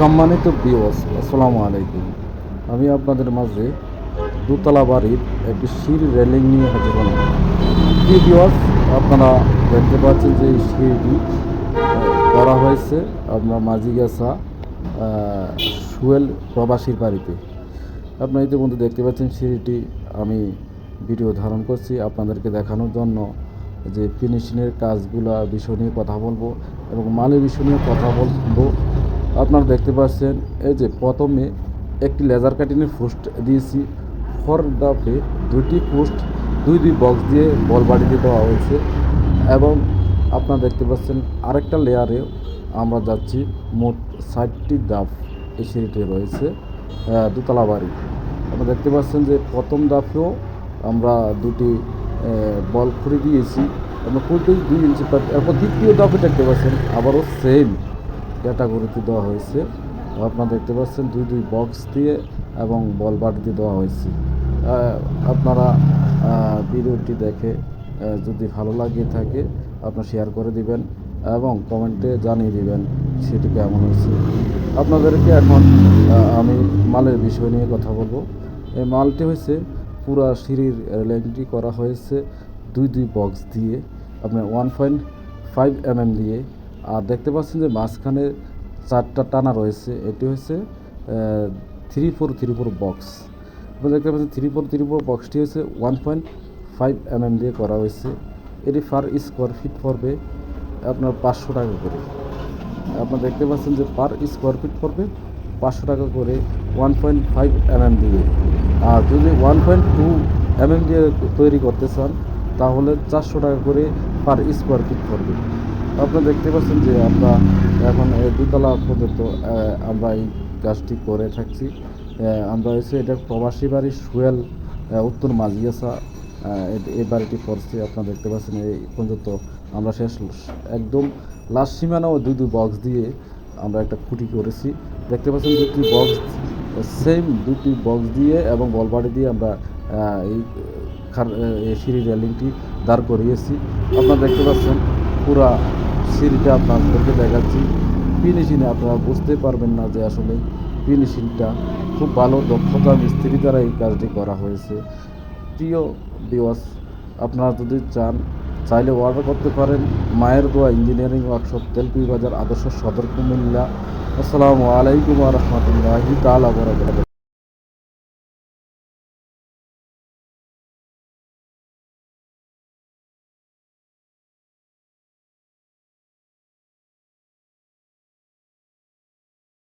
সম্মানিত ভিউয়ার্স, আসসালামু আলাইকুম। আমি আপনাদের মাঝে দোতলা বাড়ির একটি সিঁড়ি রেলিং নিয়ে হাজির হলাম। ভিউয়ার্স, আপনারা দেখতে পাচ্ছেন যে এই সিঁড়িটি করা হয়েছে আপনার মাঝিগাছা সুয়েল প্রবাসীর বাড়িতে। আপনারা ইতিমধ্যে দেখতে পাচ্ছেন সিঁড়িটি আমি ভিডিও ধারণ করছি আপনাদেরকে দেখানোর জন্য যে ফিনিশিংয়ের কাজগুলো বিষয় নিয়ে কথা বলবো এবং মালের বিষয় নিয়ে কথা বলবো। আপনারা দেখতে পাচ্ছেন এই যে প্রথমে একটি লেজার কাটিংয়ের পোস্ট দিয়েছি, ফর দাপে দুটি পোস্ট দুই বক্স দিয়ে বল বাড়িতে দেওয়া হয়েছে এবং আপনারা দেখতে পাচ্ছেন আরেকটা লেয়ারে আমরা যাচ্ছি। মোট 60টি ধাপ এই সিঁড়িতে রয়েছে দোতলা বাড়ি। আপনারা দেখতে পাচ্ছেন যে প্রথম ধাপেও আমরা দুটি বল খুঁড়ে দিয়েছি আমরা 2 ইঞ্চি পাইপ। এরপর দ্বিতীয় ধাপে দেখতে পাচ্ছেন আবারও সেম ক্যাটাগরিতে দেওয়া হয়েছে। আপনারা দেখতে পাচ্ছেন দুই বক্স দিয়ে এবং বল বার দিয়ে দেওয়া হয়েছে। আপনারা ভিডিওটি দেখে যদি ভালো লাগে থাকে আপনারা শেয়ার করে দিবেন এবং কমেন্টে জানিয়ে দিবেন সেটি কেমন হয়েছে। আপনাদেরকে এখন আমি মালের বিষয় নিয়ে কথা বলবো। এই মালটি হয়েছে পুরা সিঁড়ির রেলিংটি করা হয়েছে দুই বক্স দিয়ে আপনার 1.5 mm দিয়ে। আর দেখতে পাচ্ছেন যে মাঝখানে 4টা টানা রয়েছে, এটি হচ্ছে 3434 বক্স। আপনারা দেখতে পাচ্ছেন 3434 বক্সটি হচ্ছে 1.5 mm দিয়ে করা হয়েছে। এটি পার স্কোয়ার ফিট পড়বে আপনার 500 টাকা করে। আপনারা দেখতে পাচ্ছেন যে পার স্কোয়ার ফিট পড়বে 500 টাকা করে 1.5 mm দিয়ে। আর যদি 1.2 mm দিয়ে তৈরি করতে চান তাহলে 400 টাকা করে পার স্কোয়ার ফিট পড়বে। আপনারা দেখতে পাচ্ছেন যে আমরা এখন দোতলা পর্যন্ত আমরা এই কাজটি করে থাকছি। আমরা হচ্ছে এটা প্রবাসী বাড়ি সুয়েল উত্তর মাঝিগাছা এই বাড়িটি করছি। আপনারা দেখতে পাচ্ছেন এই পর্যন্ত আমরা শেষ একদম লাস্ট সীমানাও দুই বক্স দিয়ে আমরা একটা খুঁটি করেছি। দেখতে পাচ্ছেন দুটি বক্স দিয়ে এবং বলবাড়ি দিয়ে আমরা এই সিঁড়ি রেলিংটি দাঁড় করিয়েছি। আপনারা দেখতে পাচ্ছেন পুরা সিঁড়িটা আপনাদেরকে দেখাচ্ছি। ফিনিশিংয়ে আপনারা বুঝতে পারবেন না যে আসলে ফিনিশিংটা খুব ভালো দক্ষতা মিস্ত্রি দ্বারা এই কাজটি করা হয়েছে। প্রিয় ভিউয়ার্স, আপনারা যদি চাইলে অর্ডার করতে পারেন মায়ের দোয়া ইঞ্জিনিয়ারিং ওয়ার্কশপ, তেলকুই বাজার, আদর্শ সদর, কুমিল্লা। আসসালামু আলাইকুম ওয়া রাহমাতুল্লাহি তাআলা ওয়া বারাকাতুহু।